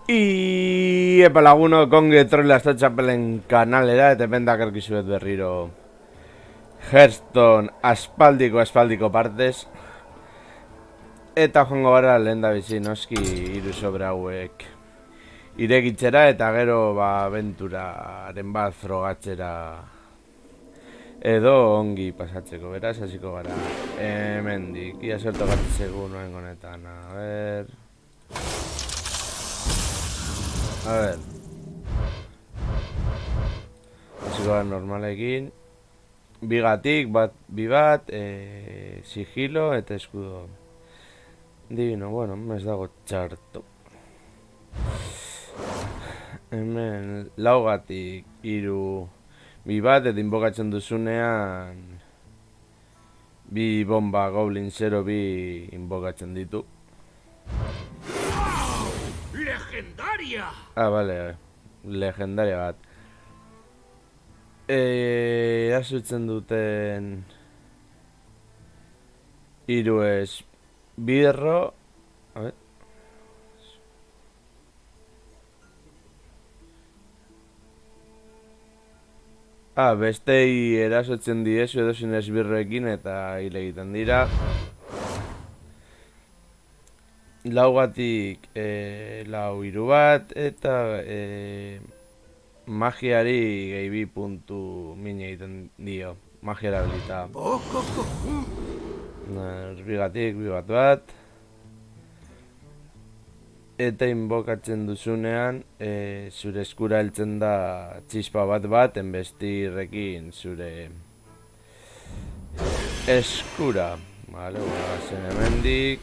Epa lagunok ongi etorri Txapelen kanalera eta hemen dakarkizuet berriro Hearthstone aspaldiko partez. Eta joango gara lehen da bizi noski hiru sobre hauek irekitzera eta gero abenturaren bat frogatzera edo ongi pasatzeko, beraz hasiko gara hemendik. Ia zerto gatzegu noen honetan, a ver. Hasiko gara normalekin. Bigatik, bi bat, sigilo eta eskudo. Divino, bueno, ez dago txarto. Hemen laugatik hiru bi bat eta inbokatzen duzunean bi bomba goblin 0-2 inbokatzen ditu. ¡Legendaria! Ah, vale, legendaria bat. Erasutzen duten hiru esbirro. A ver. Bestei erasotzen diezu edozein esbirroekin eta hile egiten dira. Laugatik lau hiru bat eta magiari gehi 2 puntu min egiten dio. Magia erabilita. Bigatik bi bat. Eta inbokatzen duzunean, zure eskura heltzen da txispa bat enbestirrekin zure eskura. Vale, zen hemendik.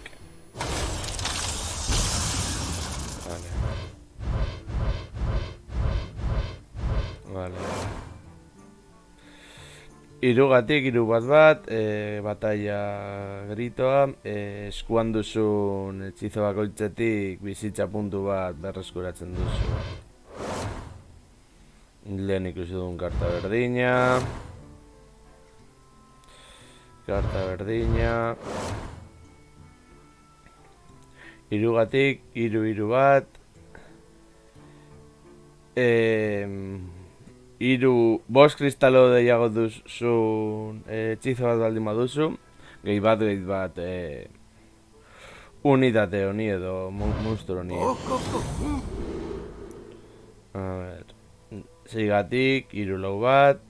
Vale. Hirugatik hiru bat, batalla gritoa, eskuan duzun hechizo bakoitzetik bizitza puntu bat berreskuratzen duzu. Lehen ikusi duen karta berdina. Hirugatik hiru bat, bost kristalo deiago duzun hechizo bat baldin baduzu, gehi bat unitate honi edo monstru honi. A ver, zeigatik hiru lau bat,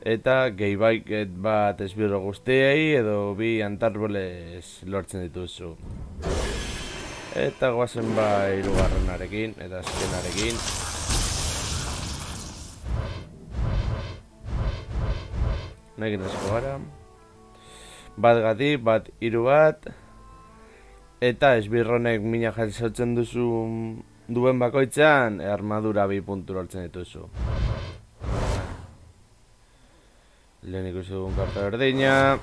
eta gehi bat esbirro guztiei edo bi antarbolez lortzen dituzu. Eta goazen hirugarrenarekin eta azkenarekin. Nekin asko gara. Bat gati, bat hiru bat. Eta esbirronek mina jasotzen duen bakoitzean armadura 2 puntu lortzen dituzu. Lehen ikusi dugun karta berdina.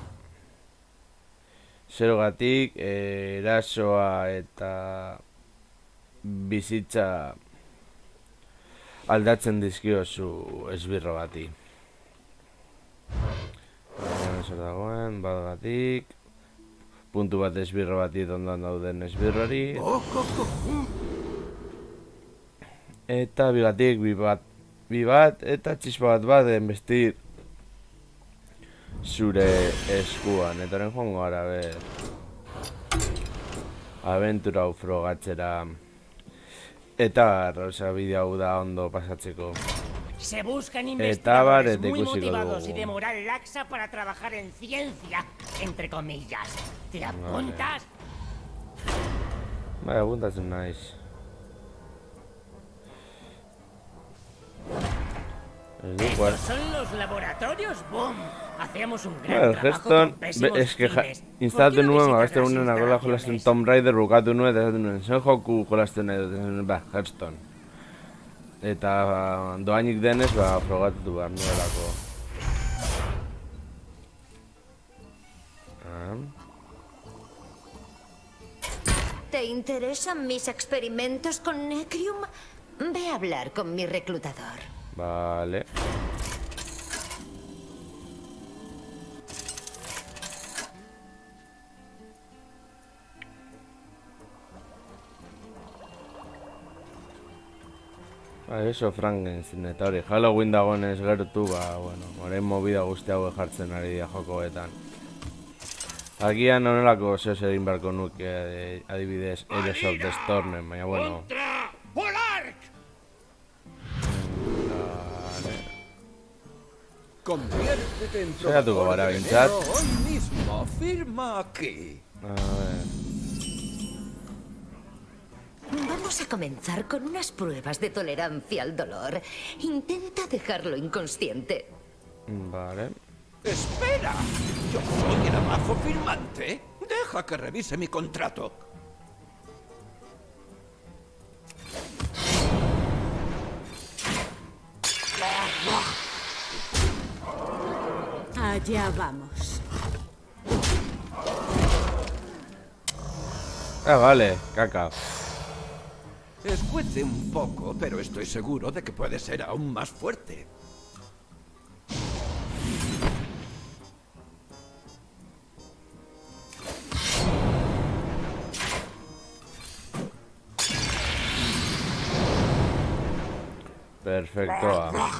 0 gatik, erasoa eta bizitza aldatzen dizkiozu esbirro bati. Zer dagoen, bat gatik, puntu bat esbirro bati dondoan dauden esbirrori. Eta bigatik bi bat eta txispa bat enbestir zure eskuan. Eta horren joango gara, abentura hau frogatzera. Eta rosa bidea hau da ondo pasatzeko. Se buscan investigadores muy motivados y de moral laxa para trabajar en ciencia, entre comillas. ¿Te apuntas? Vale, apuntatzen naiz. ¿Estos son los laboratorios? ¡Boom! Hacemos un gran trabajo con pésimos fines. Instalatu nuen, beste egunen agola jolasten Tomb Raider bukatu nuen, eta esaten nuen, zen joku jolasten Hearthstone. Eta doainik denez, frogatutu behar nuelako. ¿Te interesan mis experimentos con Necrium? Ve a hablar con mi reclutador. Vale. Eso Frankenstein eta hori, Halloween dagoenez gertu, bueno, orain movida guzti hau jartzen ari dira jokoetan. Agian honelako zehoz egin beharko nuke, adibidez, Heroes of the Stormen, baina bueno. ¡Contra Volark! Conviértete en Saiatuko trovador gara de behintzat. enero hoy mismo. Firma aquí. A ver, Vamos a comenzar con unas pruebas de tolerancia al dolor. Intenta dejarlo inconsciente. vale. ¡Espera! Yo soy el abajo firmante. Deja que revise mi contrato. Allá vamos. Vale, caca. Escuece un poco, pero estoy seguro de que puede ser aún más fuerte. Perfecto. Allá.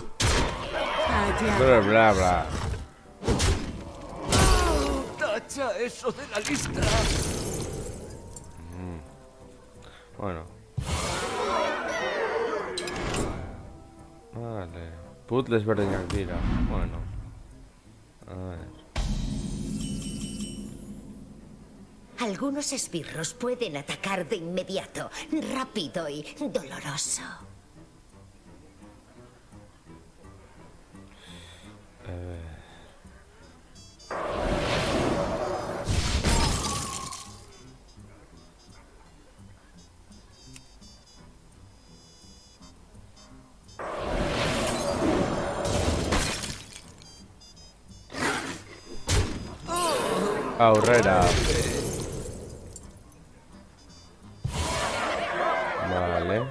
Bla, bla, bla. ¡Tacha eso de la lista! Bueno. Vale. Puzzles berdinak dira. Bueno. A ver. Algunos esbirros pueden atacar de inmediato, rápido y doloroso. Aurrera. Vale.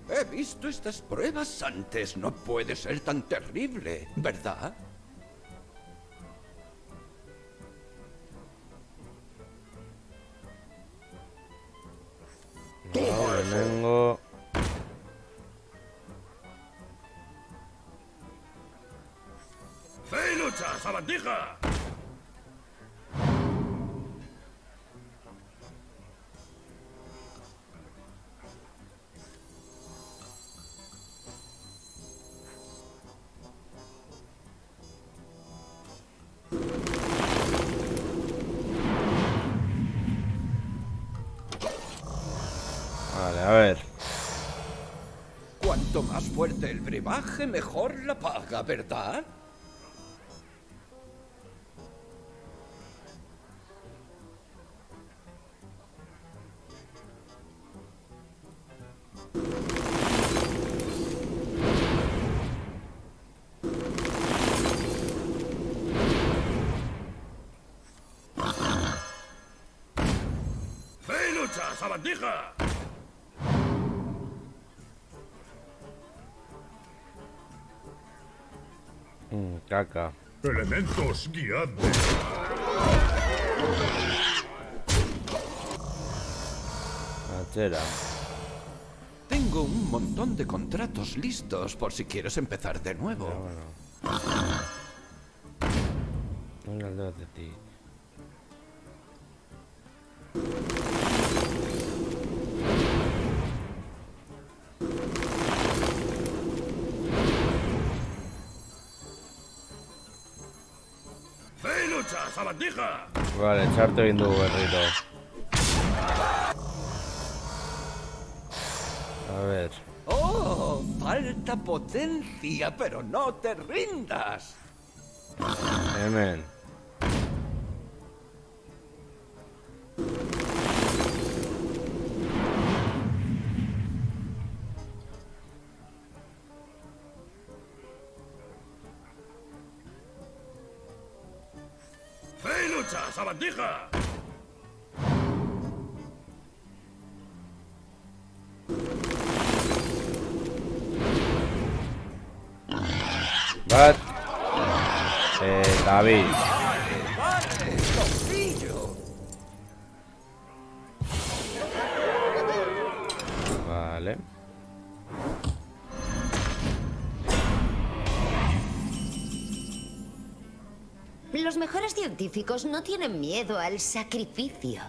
He visto estas pruebas antes. No puede ser tan terrible, ¿verdad? Lehenengo. ¡Fe y lucha, sabandija! Vale, a ver. Cuanto más fuerte el brebaje, mejor la paga, ¿verdad? ¡Fe y lucha, sabandija! Caca. Elementos, guiadme. Hachera. Tengo un montón de contratos listos por si quieres empezar de nuevo. Venga, aldate de ti. ¡Fe y lucha, sabandija! Vale, txartu egin dugu berriro. A ver. ¡Oh! Falta potencia, pero no te rindas. Hemen. ¡Fe y lucha, sabandija! Bat. David. Vale, Los mejores científicos no tienen miedo al sacrificio.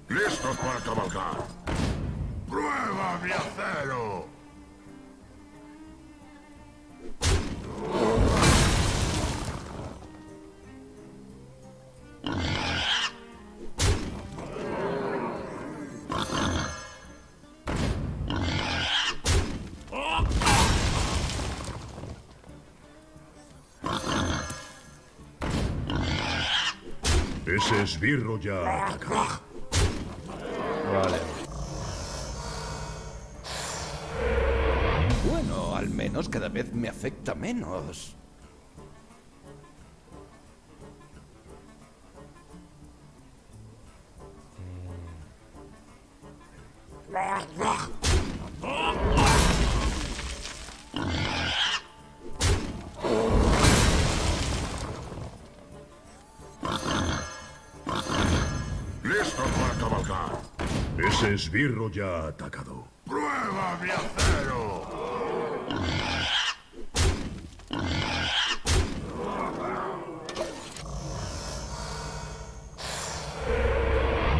¡Listos para cabalgar! ¡Prueba mi acero! Ese esbirro ya ataca. Vale. Bueno, al menos cada vez me afecta menos. ¡Listos para cabalgar! Ese esbirro ya ha atacado. ¡Prueba mi acero!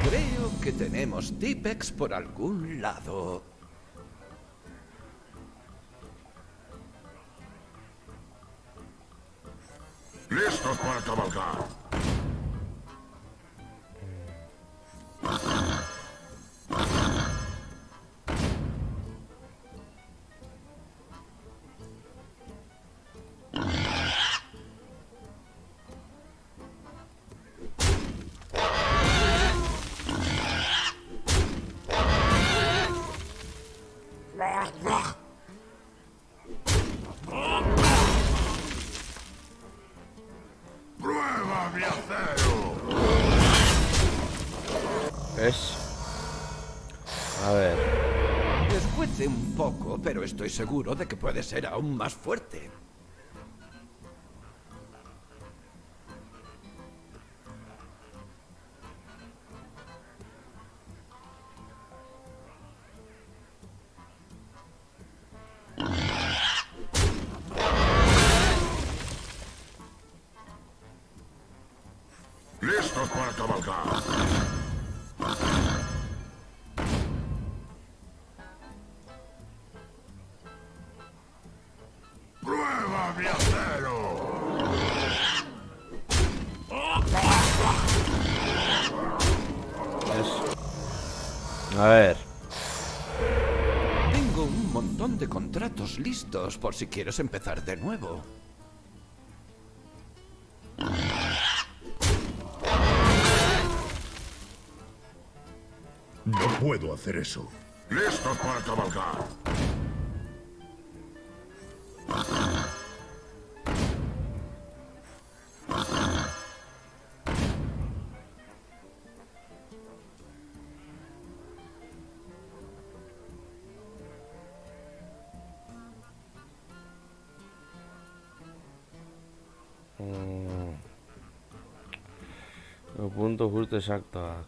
Creo que tenemos Tipex por algún lado. ¡Listos para cabalgar! ¡Prueba mi acero! Es... A ver. Descuece un poco, pero estoy seguro de que puede ser aún más fuerte. ¡Listos para cabalgar! ¡Prueba mi acero! A ver. Tengo un montón de contratos listos por si quieres empezar de nuevo. No puedo hacer eso. ¡Listos para cabalgar! El punto justo exacto.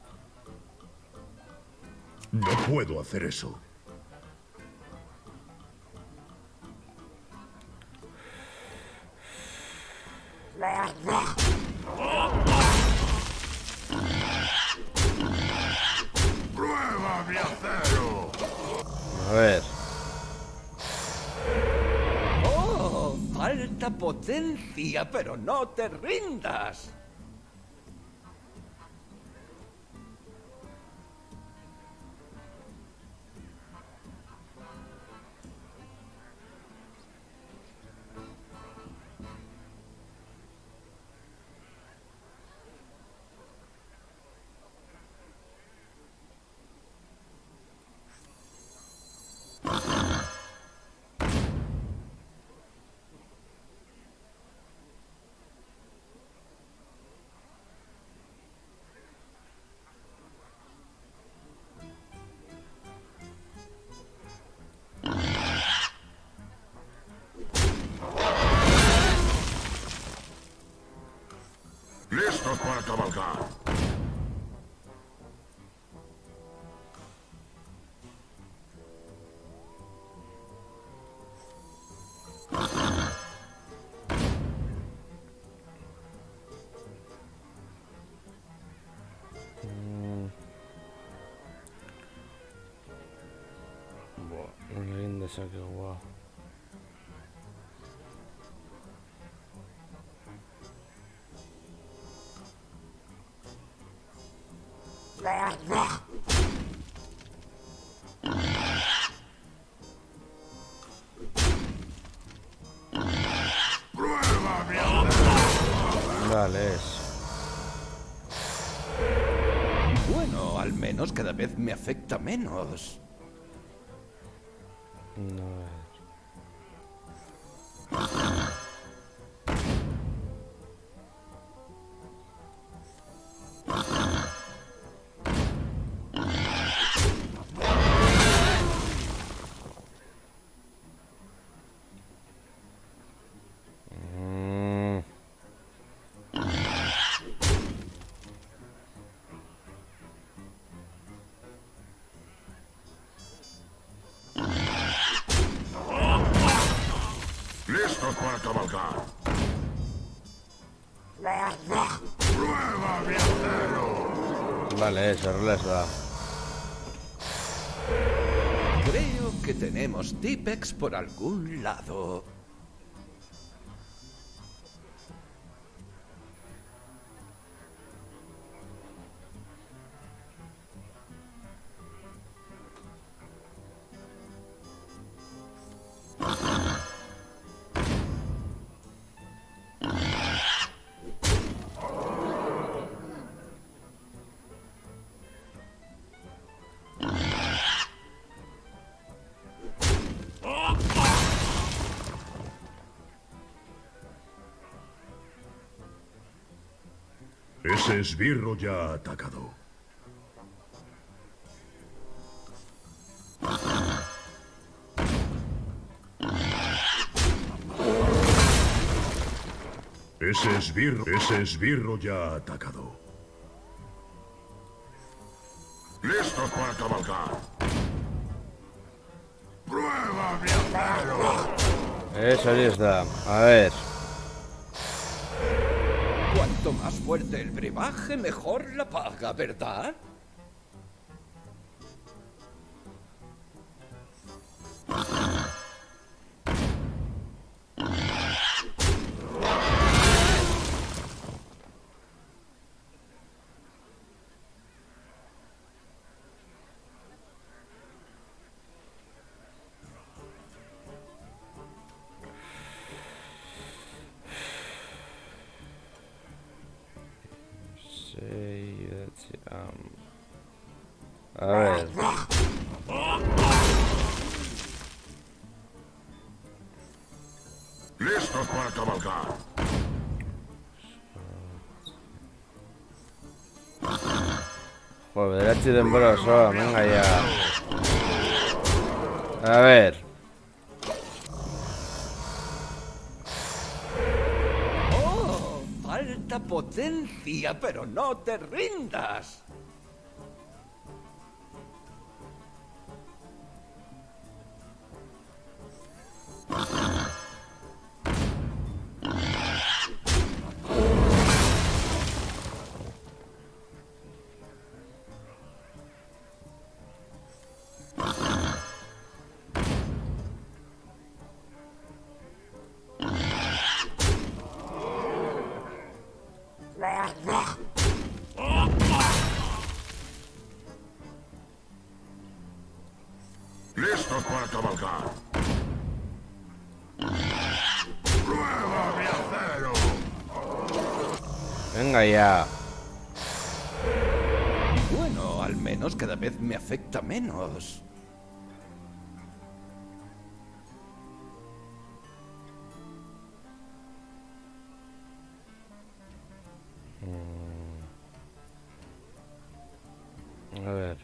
No puedo hacer eso. ¡Prueba mi acero! A ver. ¡Oh! Falta potencia, pero no te rindas. ¡Listos para cabalgar! Buah, una linda saque, guau. Vale, eso. Bueno, al menos cada vez me afecta menos. No, a ver. ¡Listos para cabalgar! ¡Prueba, viajero! Vale, eso les da. Creo que tenemos Tipex por algún lado. Ese esbirro ya ha atacado. Ese esbirro ya ha atacado. ¡Listos para cabalgar! ¡Prueba, viajero! Eso les da. A ver. Cuanto más fuerte el brebaje, mejor la paga, ¿verdad? Sí, a ver. ¡Listos para cabalgar! Joder, ha sido embroso, venga ya. A ver. ¡Oh! Falta potencia, pero no te rindas. ¡Listos para cabalgar! ¡Prueba, viajero! Venga ya. Bueno, al menos cada vez me afecta menos. A ver.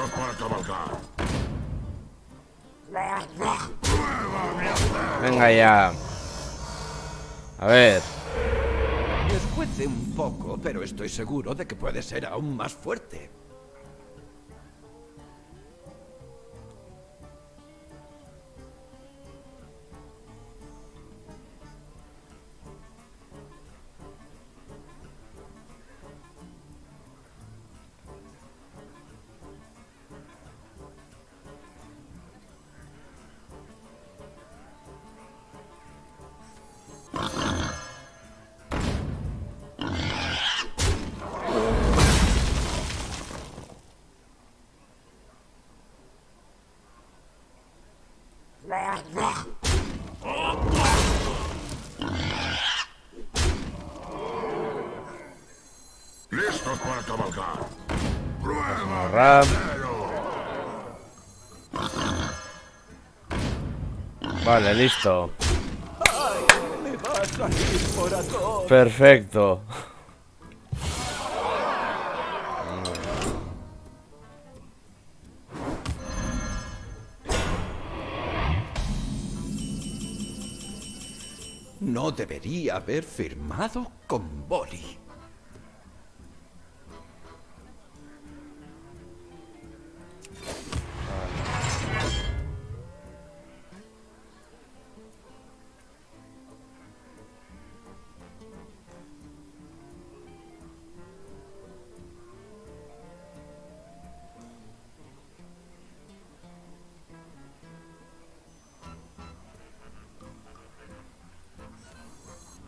¡Listos para cabalgar! Venga ya. A ver. Escuece un poco, pero estoy seguro de que puede ser aún más fuerte. ¡Listos para cabalgar! ¡Prueba! Ram. Vale, listo. Me va a salir por atrás. Perfecto. No debería haber firmado con Bolly.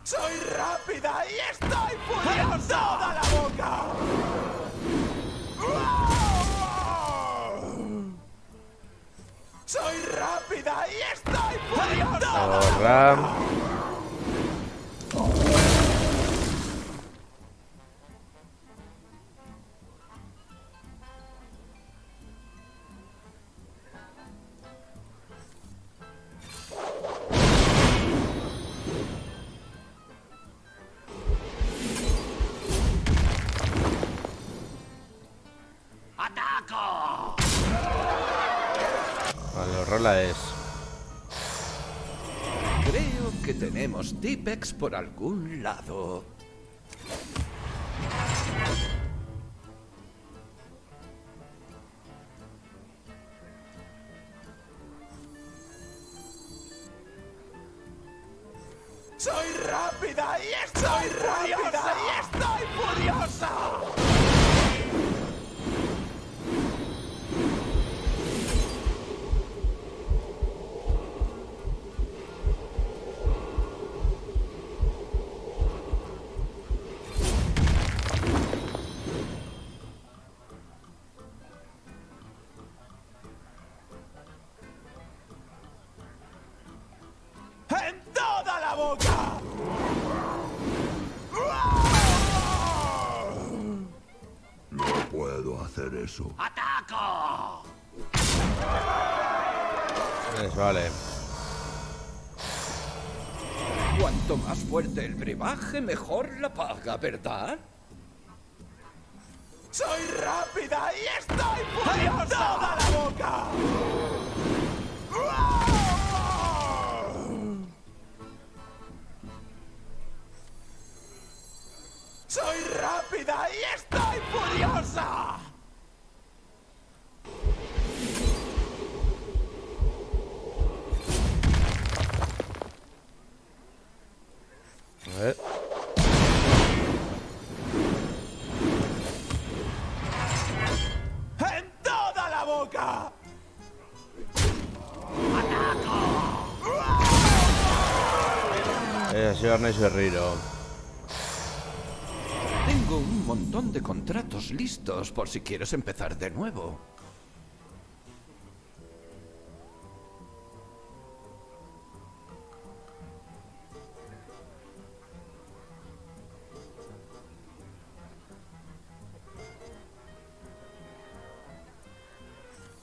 ¡Soy rápida y estoy furiosa! ¡Toda la boca! ¡Soy rápida y estoy furiosa! Ram. ¡Ataco! Vale, rola es. Creo que tenemos Tipex por algún lado. ¡Soy rápida y estoy rápida y estoy furiosa! ¡En toda la boca! No puedo hacer eso. ¡Ataco! Vale. Cuanto más fuerte el brebaje, mejor la paga, ¿verdad? ¡Soy rápida y estoy furiosa! ¡En toda la boca! ¡Soy rápida y estoy furiosa! A ver. ¡En toda la boca! Sigarno y Serriro. Tengo un montón de contratos listos por si quieres empezar de nuevo.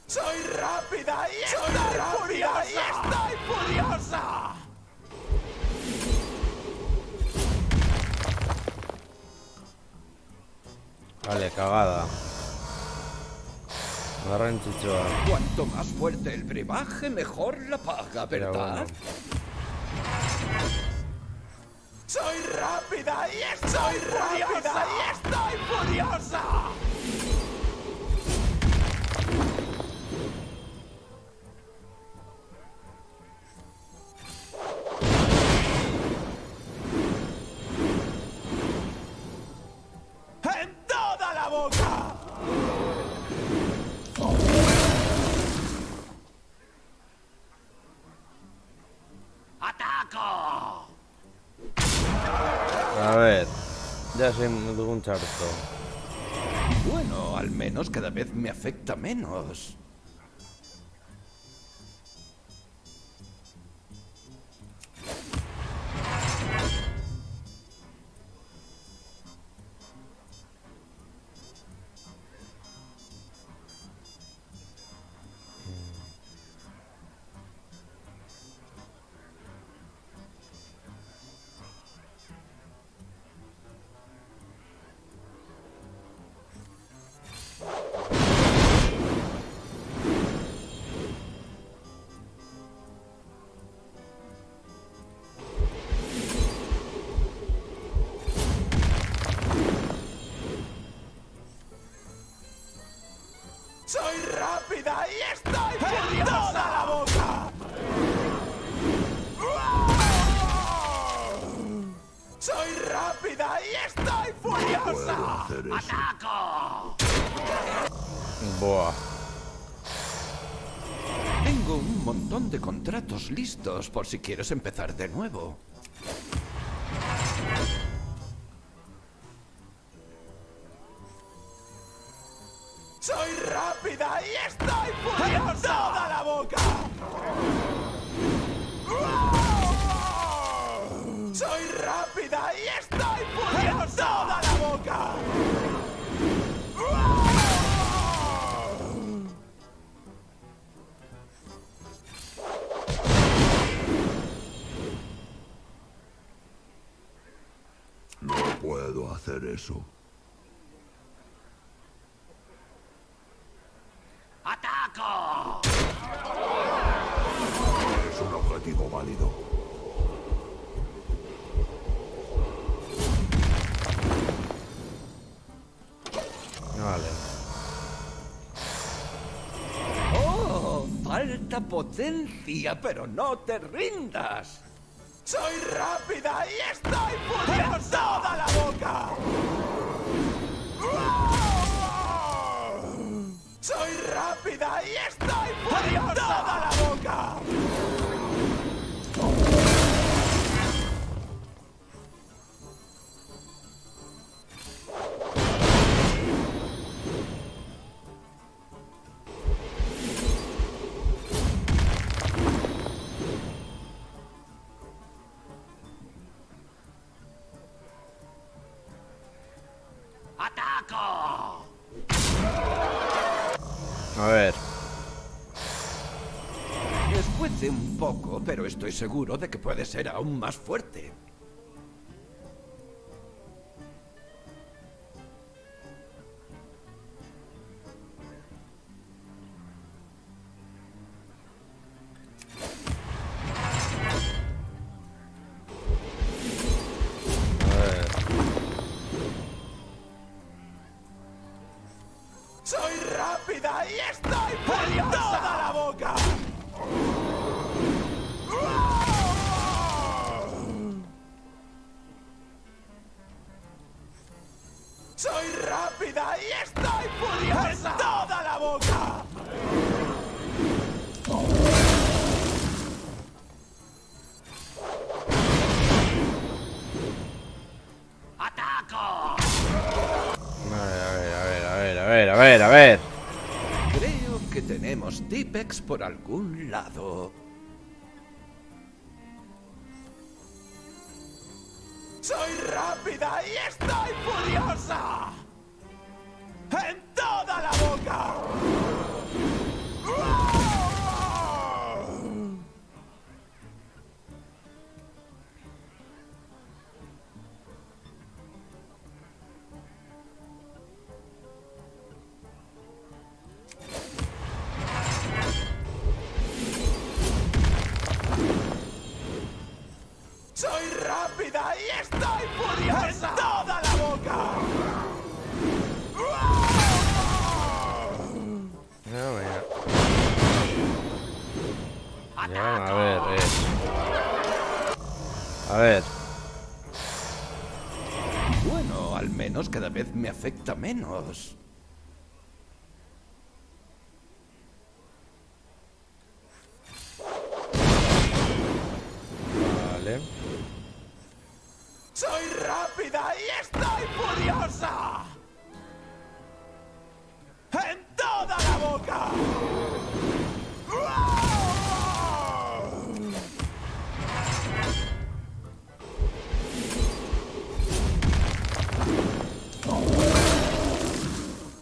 ¡Soy rápida y estoy furiosa! Vale, cagada. Garrantzitsua. Cuanto más fuerte el brebaje, mejor la paga, Pero ¿verdad? bueno. ¡Soy rápida y estoy furiosa! ¡Y estoy furiosa! ¡En toda la boca! ¡Ataco! A ver, ya sé dugun txarto. Bueno, al menos cada vez me afecta menos. ¡Soy rápida y estoy furiosa! ¡En toda la boca! ¡Soy rápida y estoy furiosa! ¡Ataco! Buah. Tengo un montón de contratos listos por si quieres empezar de nuevo. ¡Soy rápida y estoy furiosa! ¡En toda la boca! ¡Soy rápida y estoy furiosa! ¡En toda la boca! No puedo hacer eso. ¡Ataco! Es un objetivo válido. Vale. ¡Oh! Falta potencia, pero no te rindas. ¡Soy rápida y estoy furiosa! ¡En toda la boca! ¡Soy rápida y estoy furiosa! ¡En toda la boca! ¡Ataco! A ver. Escuece un poco, pero estoy seguro de que puede ser aún más fuerte. A ver. ¡Soy rápida y estoy furiosa! ¡En toda la boca! ¡Soy rápida y estoy furiosa! ¡En toda la boca! ¡Ataco! A ver. Creo que tenemos Tipex por algún lado. ¡Soy rápida y estoy furiosa! ¡En toda la boca! A ver. Bueno, al menos cada vez me afecta menos. Vale. ¡Soy rápida y estoy furiosa! ¡En toda la boca!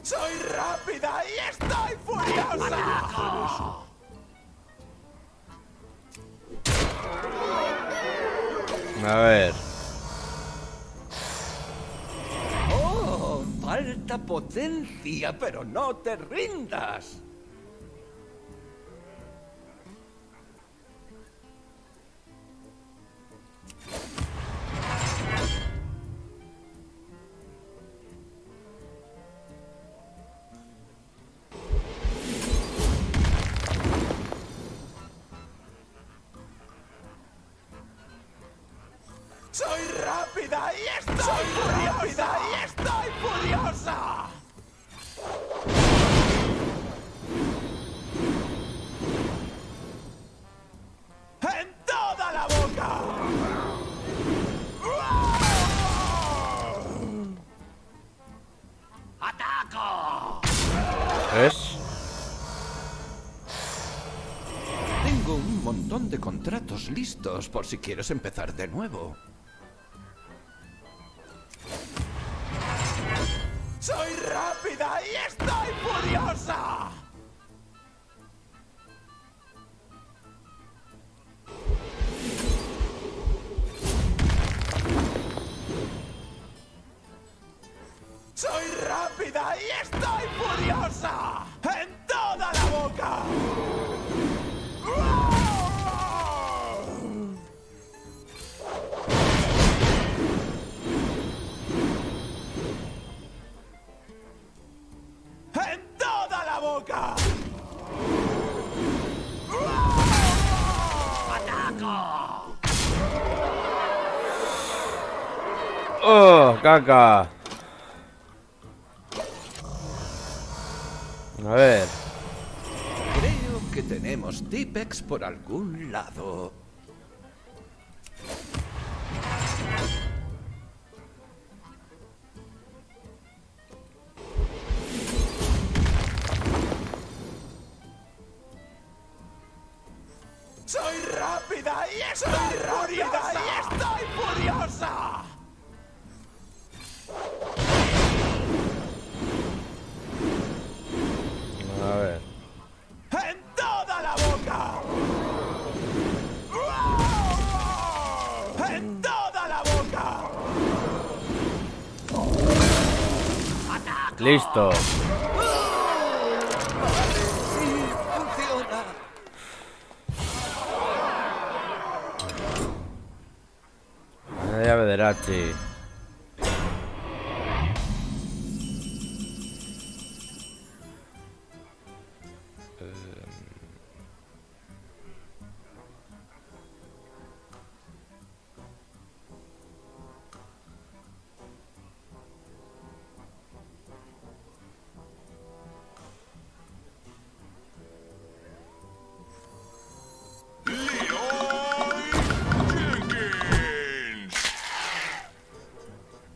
¡Soy rápida y estoy furiosa! A ver. ¡Oh! Falta potencia, pero no te rindas. ¡Soy rápida y estoy furiosa! ¡En toda la boca! ¡Ataco! ¿Ves? Tengo un montón de contratos listos por si quieres empezar de nuevo. ¡Soy rápida y estoy furiosa! ¡Soy rápida y estoy furiosa! ¡En toda la boca! ¡En toda la boca! ¡Ataco! ¡Oh, caca! A ver. Creo que tenemos Tipex por algún lado. ¡Soy rápida y estoy furiosa! A ver. ¡En toda la boca! ¡En toda la boca! Listo. ¡Sí! ¡Funciona! La llave de Rachi. Jenkins.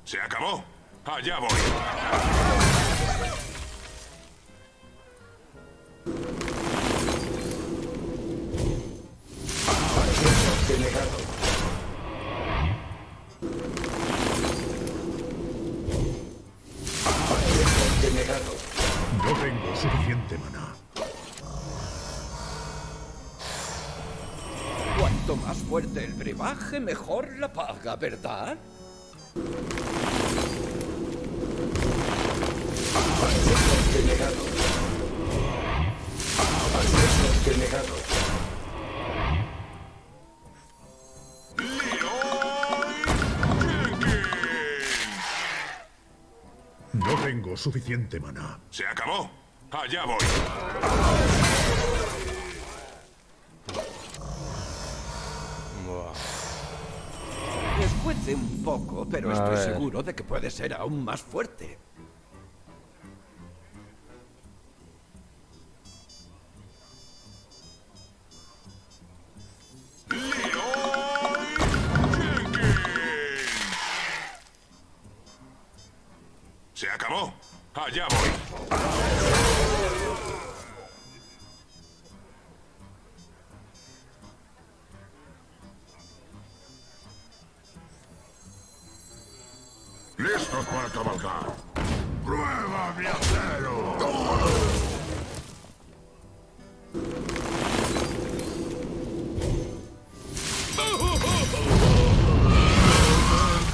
Se acabó. Allá voy. No tengo suficiente maná. Cuanto más fuerte el brebaje, mejor la paga, ¿verdad? No tengo suficiente maná. Se acabó. Allá voy. Buah. Escuece un poco, pero A estoy ver. seguro de que puede ser aún más fuerte. Se acabó. Allá voy. ¡Listos para cabalgar! ¡Prueba mi acero!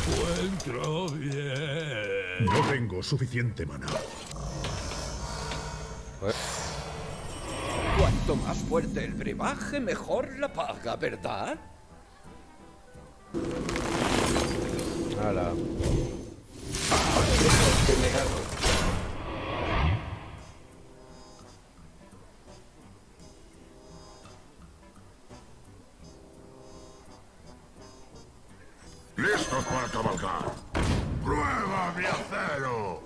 Encuentro bien. No tengo suficiente maná. Cuanto más fuerte el brebaje, mejor la paga, ¿verdad? Hala. ¡Listos para cabalgar! ¡Prueba mi acero!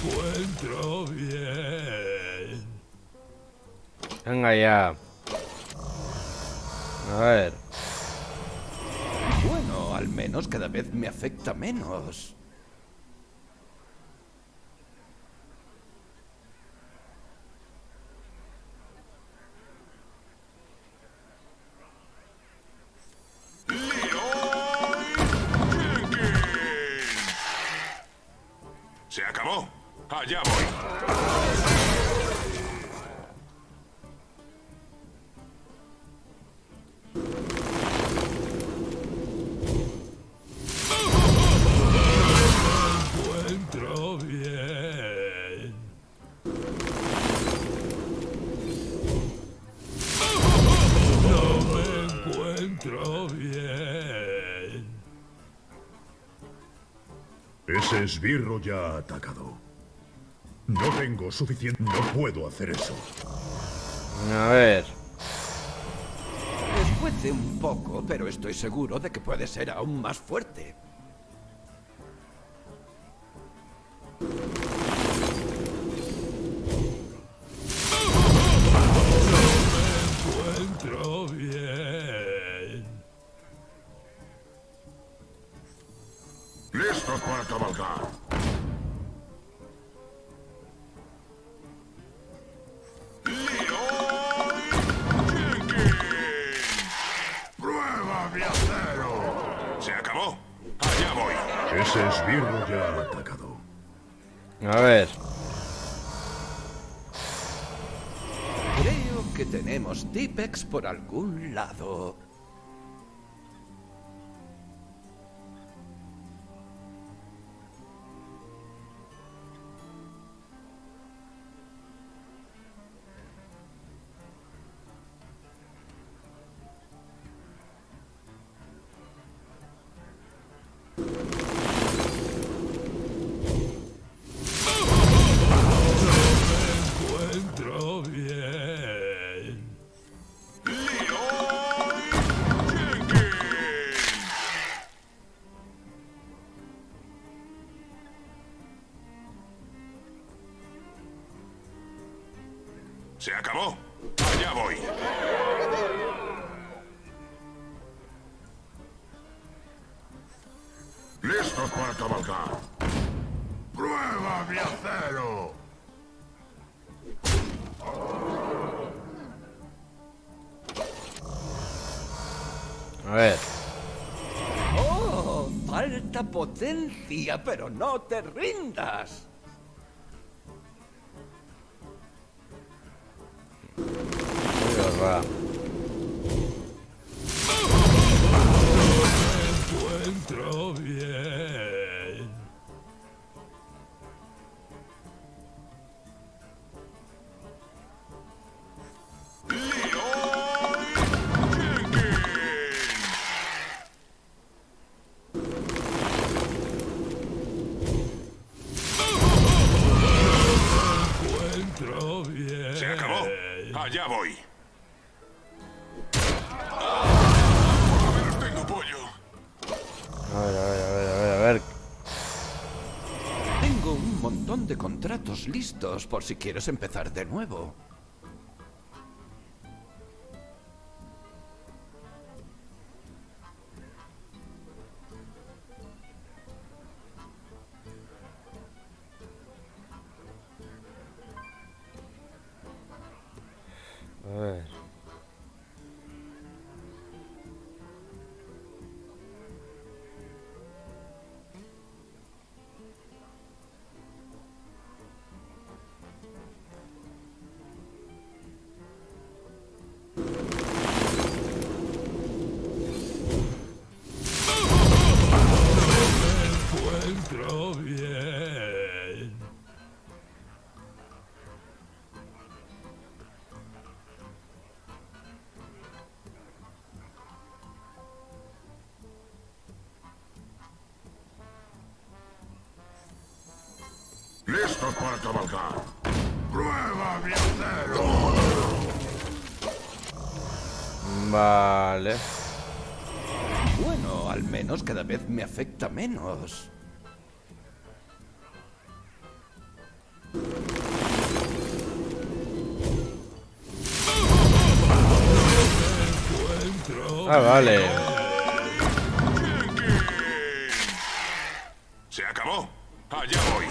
Encuentro bien. Venga ya. A ver. Bueno, al menos cada vez me afecta menos. ¡Se acabó! ¡Allá voy! Encuentro bien. No me encuentro bien. Ese esbirro ya ha atacado. No tengo suficiente... No puedo hacer eso. A ver. Escuece un poco, pero estoy seguro de que puede ser aún más fuerte. Encuentro bien. ¡Listos para cabalgar! ¡Prueba mi acero! ¡Se acabó! ¡Allá voy! Ese esbirro ya ha atacado. A ver. Creo que tenemos Tipex por algún lado. Encuentro bien. ¡Se acabó! ¡Allá voy! ¡Listos para cabalgar! ¡Prueba mi acero! A ver. ¡Oh! Falta potencia, pero no te rindas. Dios, va. Encuentro bien. Encuentro bien. contratos listos por si quieres empezar de nuevo. A ver. Encuentro bien. ¡Listos para cabalgar! ¡Prueba mi acero! Vale. Bueno, al menos cada vez me afecta menos. Encuentro Ah, vale. ¡Se acabó! ¡Allá voy!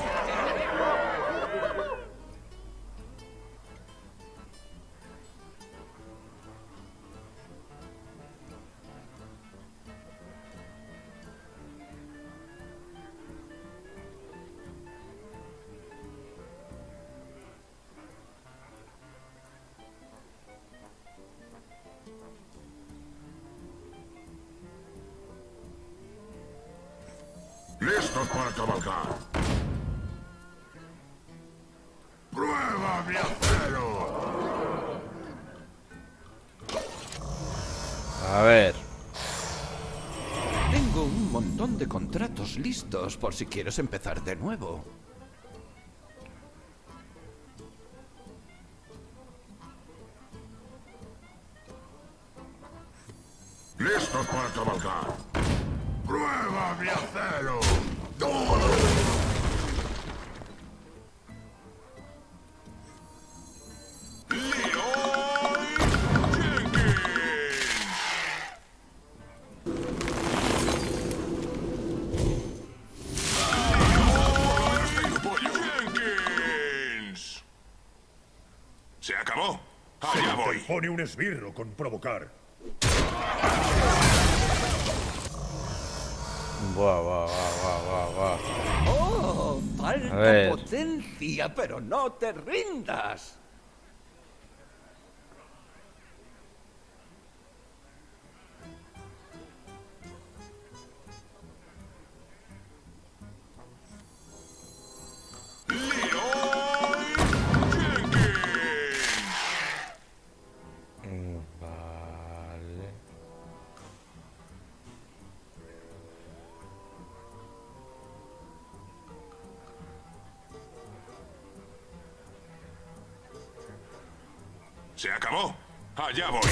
¡Listos para cabalgar! ¡Prueba mi acero! A ver. Tengo un montón de contratos listos por si quieres empezar de nuevo. ¡Listos para cabalgar! ¡Prueba mi acero! ¡Leroy Jenkins! ¡Jenkins! ¡Se acabó! ¡Allá voy! Pone un esbirro con provocar. Buah, buah, buah, buah, buah, buah. ¡Oh! A Falta ver. potencia, pero no te rindas. ¡Leroy Jenkins! Vale. ¡Se acabó! ¡Allá voy!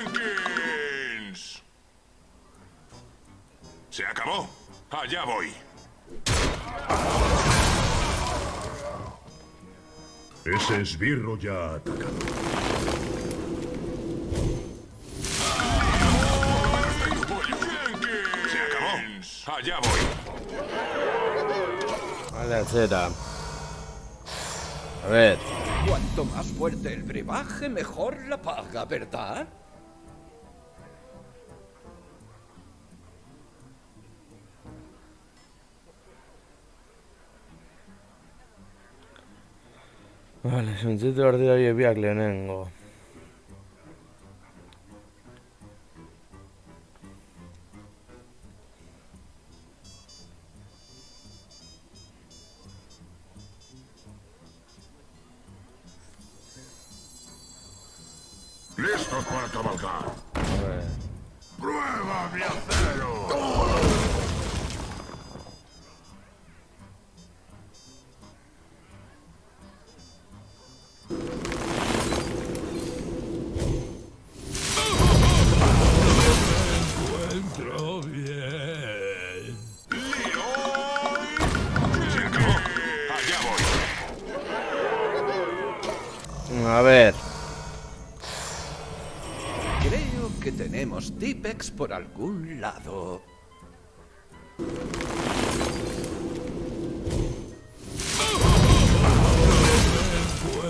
¡Jenkins! ¡Se acabó! ¡Allá voy! Ese esbirro ya ha atacado. ¡Se acabó! ¡Allá voy! Vale, acera. A ver. Cuanto más fuerte el brebaje, mejor la paga, ¿verdad? Vale, suntsitu behar dira horiek biak lehenengo. ¡Listos para cabalgar! A ver. ¡Prueba mi acero! Tenemos Tipex por algún lado. Me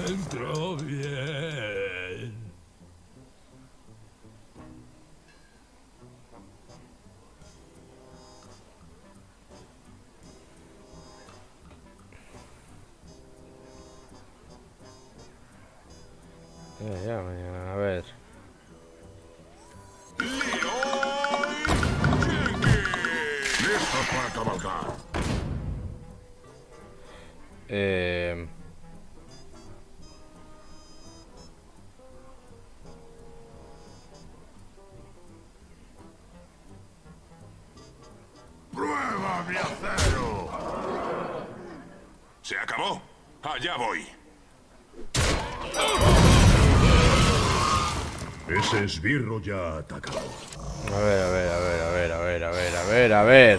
encuentro bien. Ya, mañana, a ver. ¡Listos para cabalgar! ¡Prueba mi acero! ¿Se acabó? Allá voy. Ese esbirro ya ha atacado. A ver.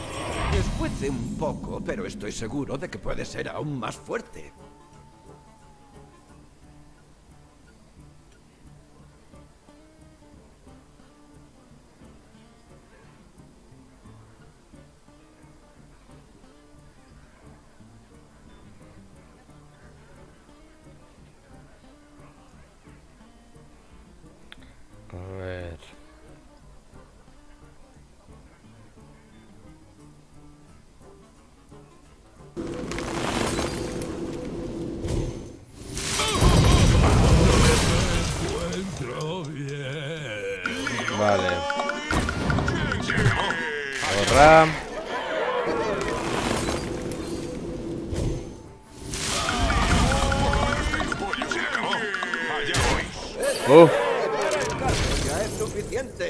Despuece un poco, pero estoy seguro de que puede ser aún más fuerte. A ver. Me encuentro bien. Vale. ¡Se acabó! Borra. ¡Se acabó! Allá voy. Uf. Ya es suficiente.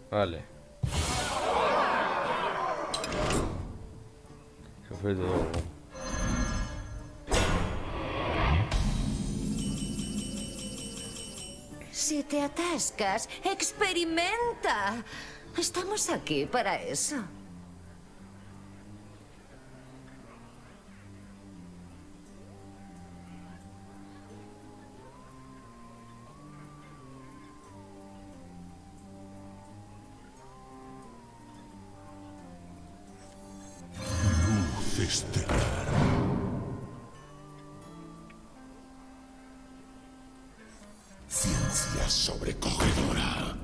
Vale. ¿Qué fue todo? Si te atascas, experimenta. Estamos aquí para eso. Luz estelar. Ciencia sobrecogedora.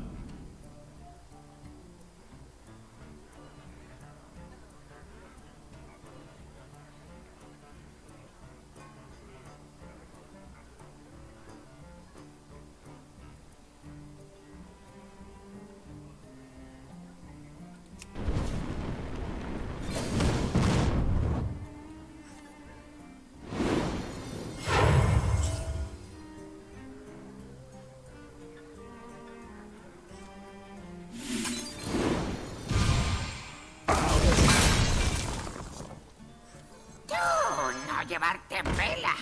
No llevarte vela.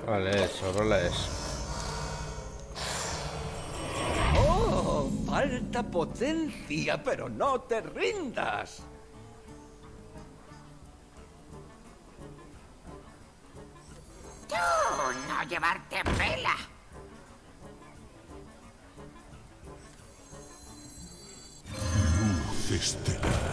Vale, eso, rola eso. ¡Oh! Falta potencia, pero no te rindas. No llevarte vela. Luz estelar.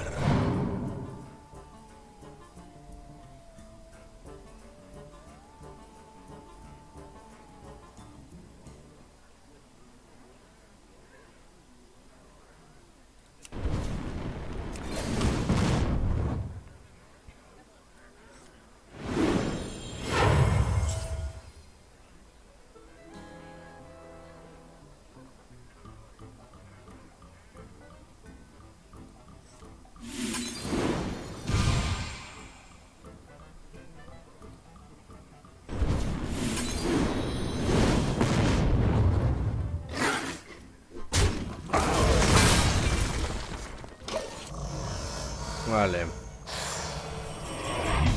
Vale.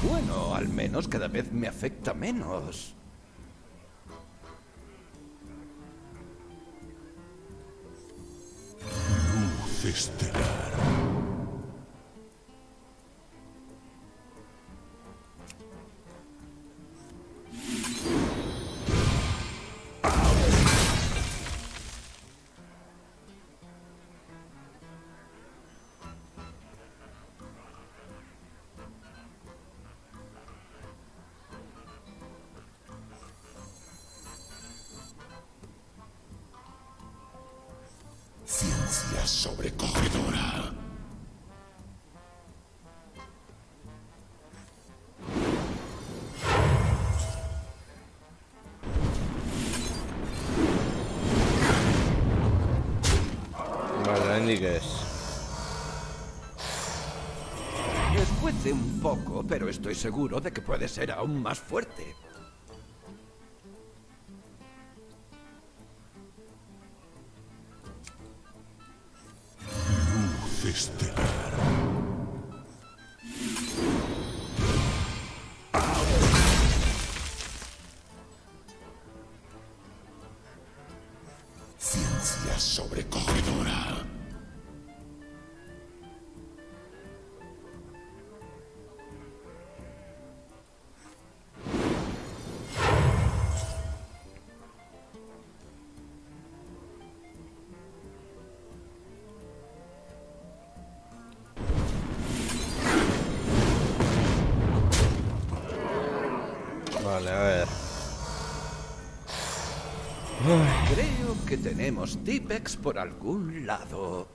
Bueno, al menos cada vez me afecta menos. Luz estelar. Ciencia sobrecogedora. Vale, no indiques. Escuece un poco, pero estoy seguro de que puede ser aún más fuerte. Luz estelar. Ciencia sobrecogedora. Vale, a ver. Creo que tenemos Tipex por algún lado.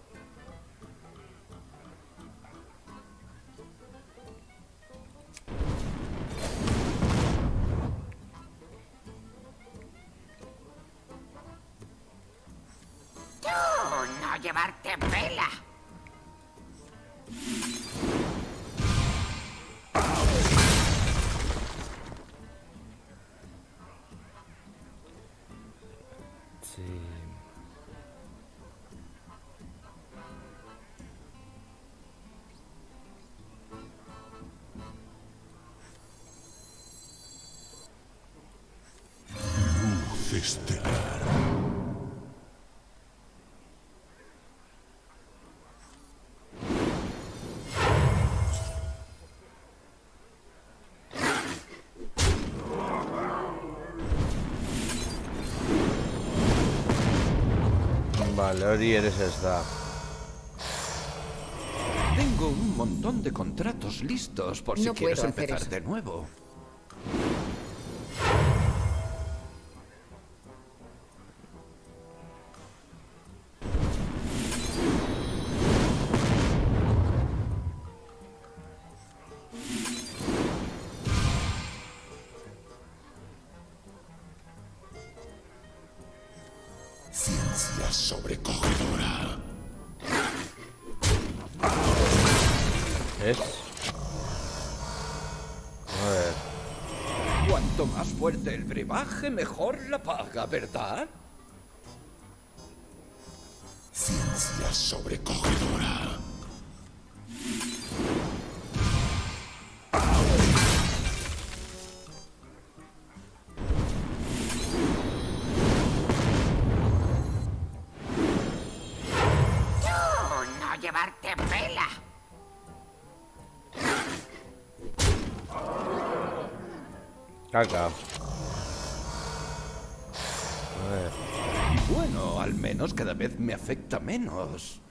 ¡Tú! ¡No llevarte vela! Sí. Luz estelar. Vale, Ori eres esta. Tengo un montón de contratos listos por si No quieres puedo hacer empezar eso. de nuevo. Ciencia sobrecogedora. ¿Es? A ver. Cuanto más fuerte el brebaje, mejor la paga, ¿verdad? Ciencia sobrecogedora. ¡Tú! ¡No llevarte vela! Caca. A ver. Bueno, al menos cada vez me afecta menos.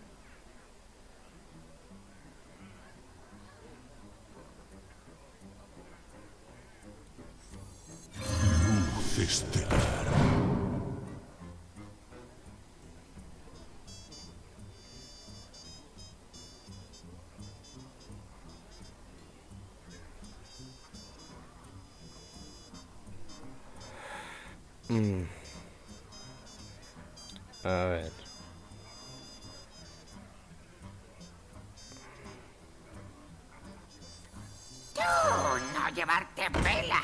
Luz estelar. A ver. ¡Tú! ¡No llevarte vela!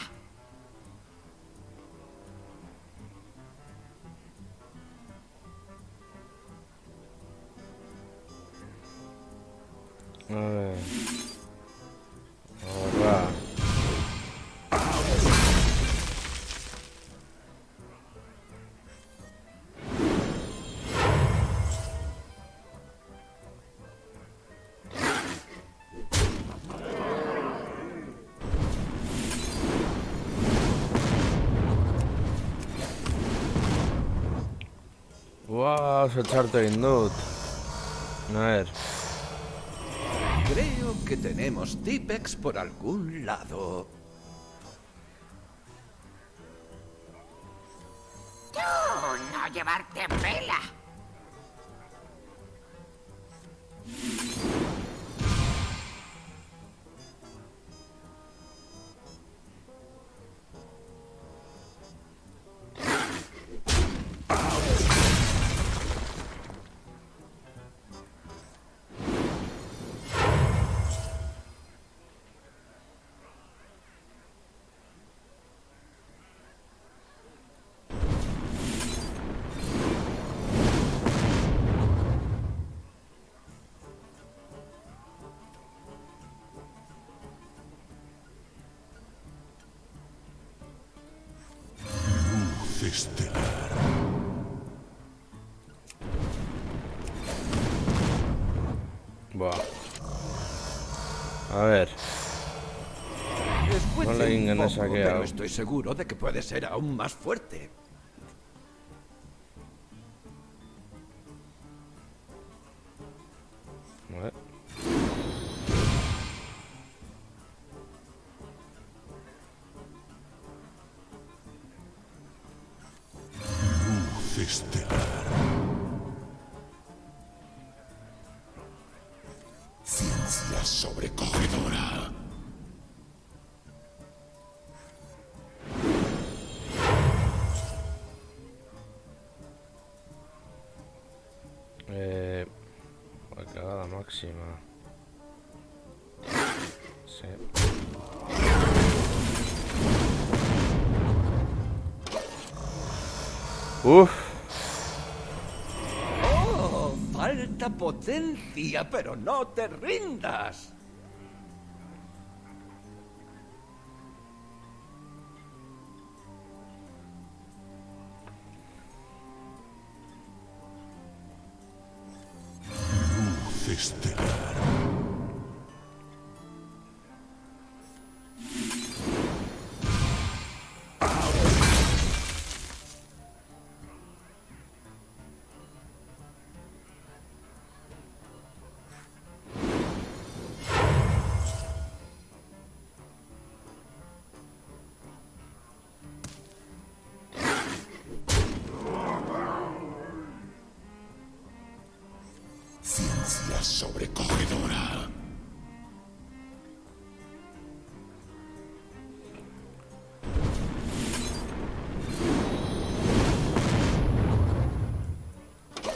A ver. Ahora. Wow, echarte indut. A ver. Creo que tenemos Tipex por algún lado. ¡Tú! ¡No llevarte vela! estelar. Buah. A ver. Después No de le un ganas poco, a que hago. pero estoy seguro de que puede ser aún más fuerte. A ver. Luz estelar. Ciencia sobrecogedora. La cagada máxima. Sí. Uf. ¡Oh! Falta potencia, pero no te rindas. Luz estelar. Ciencia sobrecogedora.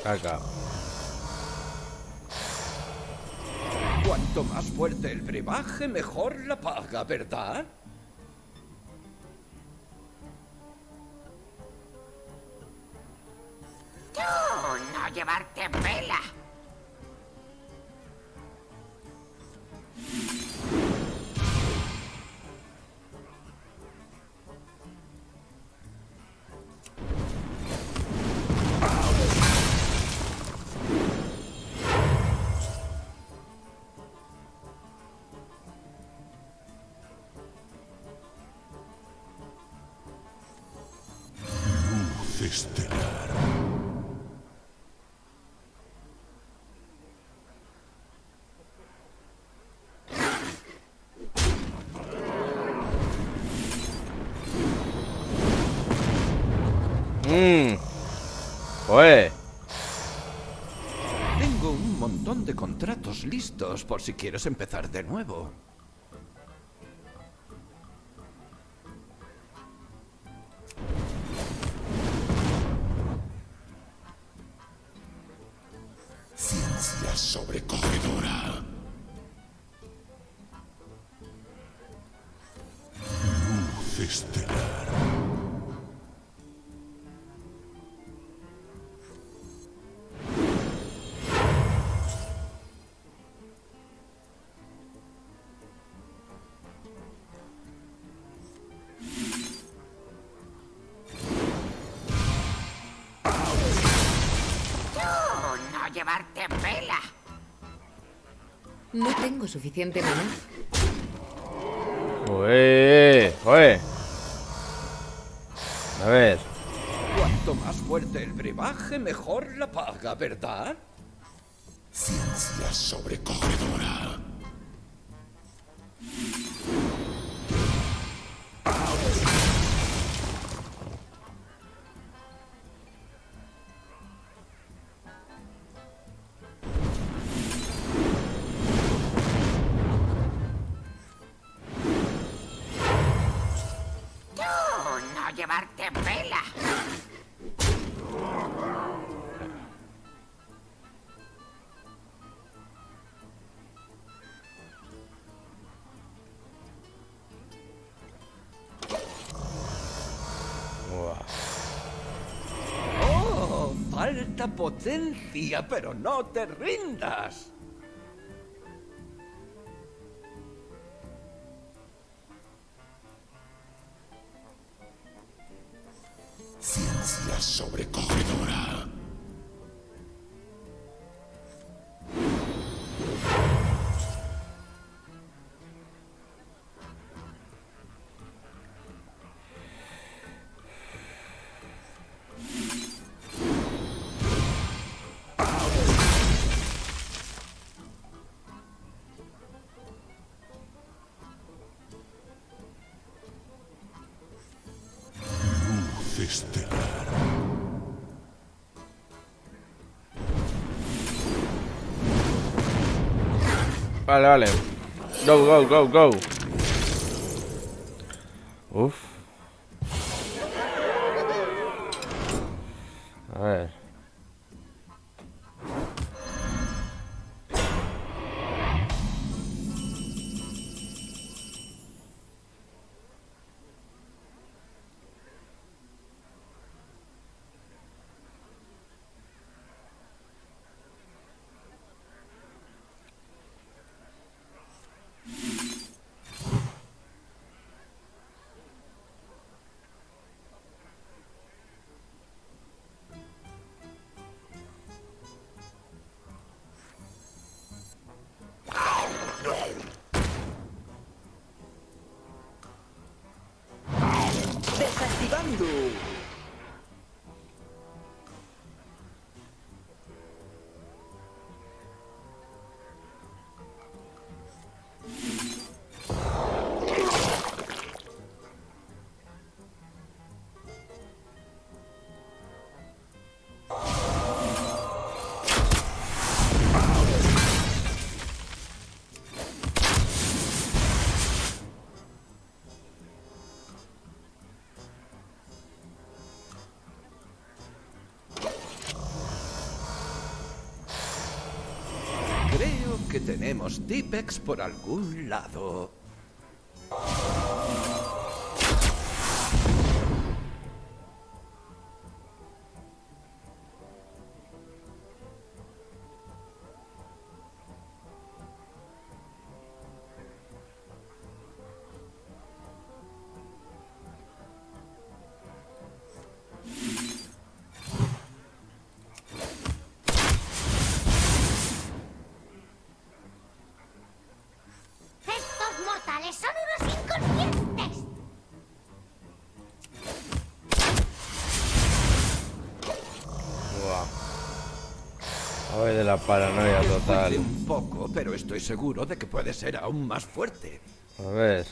Caca. Cuanto más fuerte el brebaje, mejor la paga, ¿verdad? ¡Tú! ¡No llevarte vela! Luz estelar. Oye. Tengo un montón de contratos listos por si quieres empezar de nuevo. Ciencia sobrecogedora. Luz estelar. ¡Tú! ¡No llevarte vela! No tengo suficiente maná. Oye. A ver. Cuanto más fuerte el brebaje, mejor la paga, ¿verdad? Ciencia sobrecogedora. ¡Tú! ¡No llevarte vela! Buah. ¡Oh! Falta potencia, pero no te rindas. Ciencia Ciencia sobrecogedora. Luz estelar. Vale, vale. Go, go, go, go. Uf. A ver. ¡Desactivando! Creo que tenemos Tipex por algún lado. Estos mortales son unos inconscientes. Buah. A ver, de la paranoia total. Descuide un poco, pero estoy seguro de que puede ser aún más fuerte. A ver.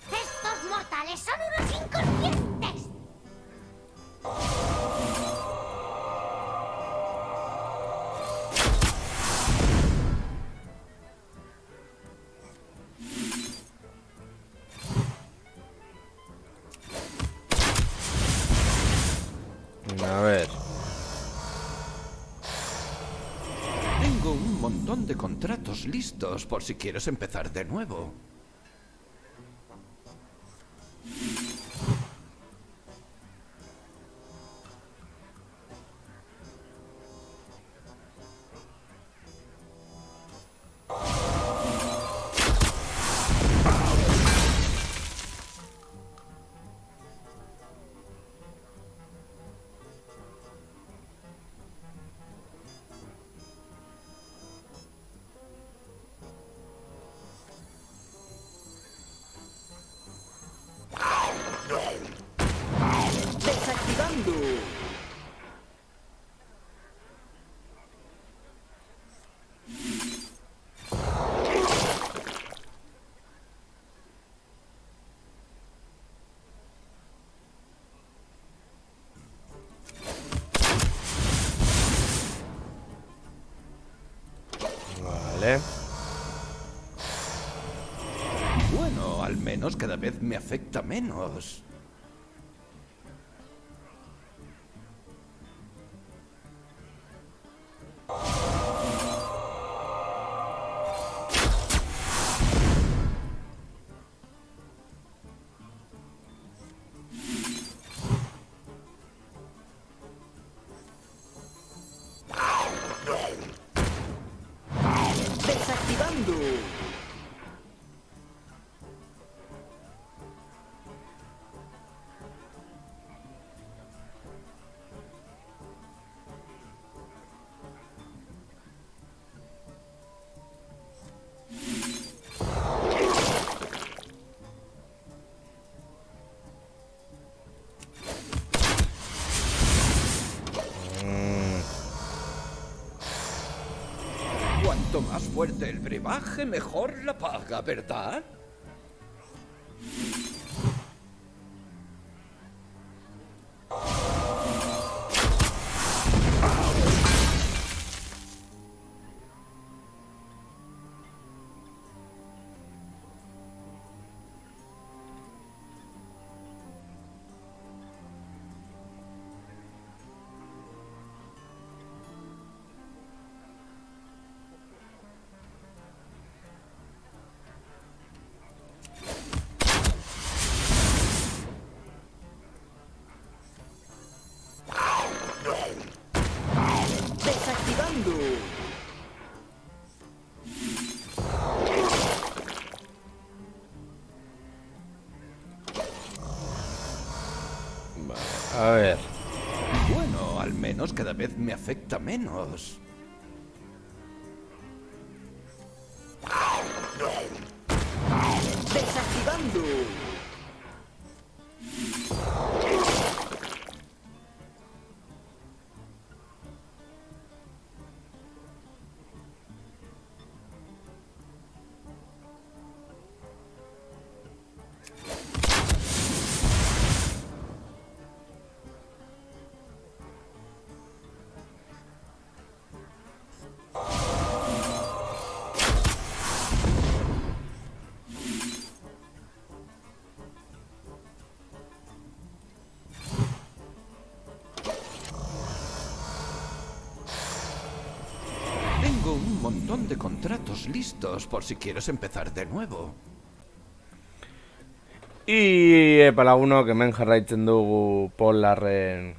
Estos mortales son unos inconscientes. A ver. Tengo un montón de contratos listos por si quieres empezar de nuevo. Desactivando. Vale. Bueno, al menos cada vez me afecta menos. Cuanto más fuerte el brebaje, mejor la paga, ¿verdad? Desactivando. A ver. Bueno, al menos cada vez me afecta menos. Desactivando. Tengo un montón de contratos listos por si quieres empezar de nuevo. Epala uno, hemen jarraitzen dugu Polarren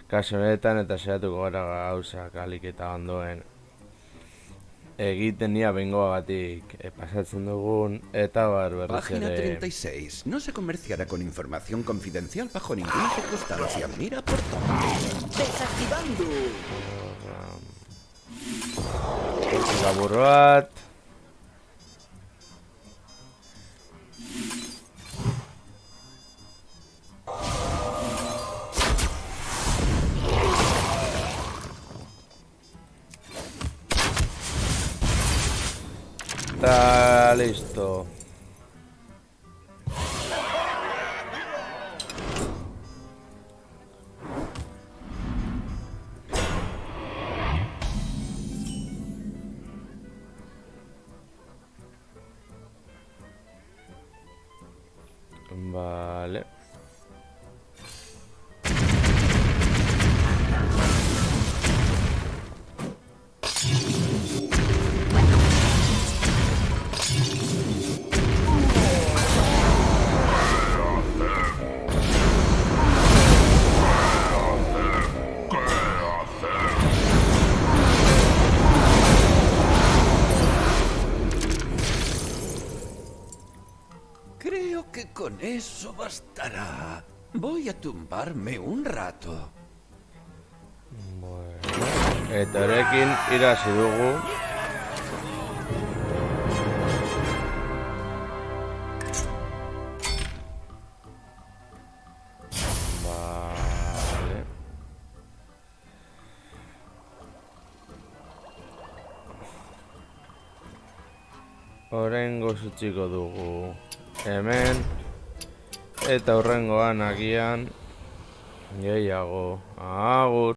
kasu honetan, eta saiatuko gara gauzak ahalik eta ondoen egiten ia behingoagatik pasatzen dugun, eta berriz Página ere 36. No se comerciará con información confidencial bajo ninguna circunstancia. Mira por dónde. Desactivando. labur bat. Está listo. Vale. Creo que con eso bastará. Voy a tumbarme un rato. Eta honekin irasi dugu. Vale. Oraingoz utziko dugu hemen. Eta hurrengoan agian gehiago. Agur.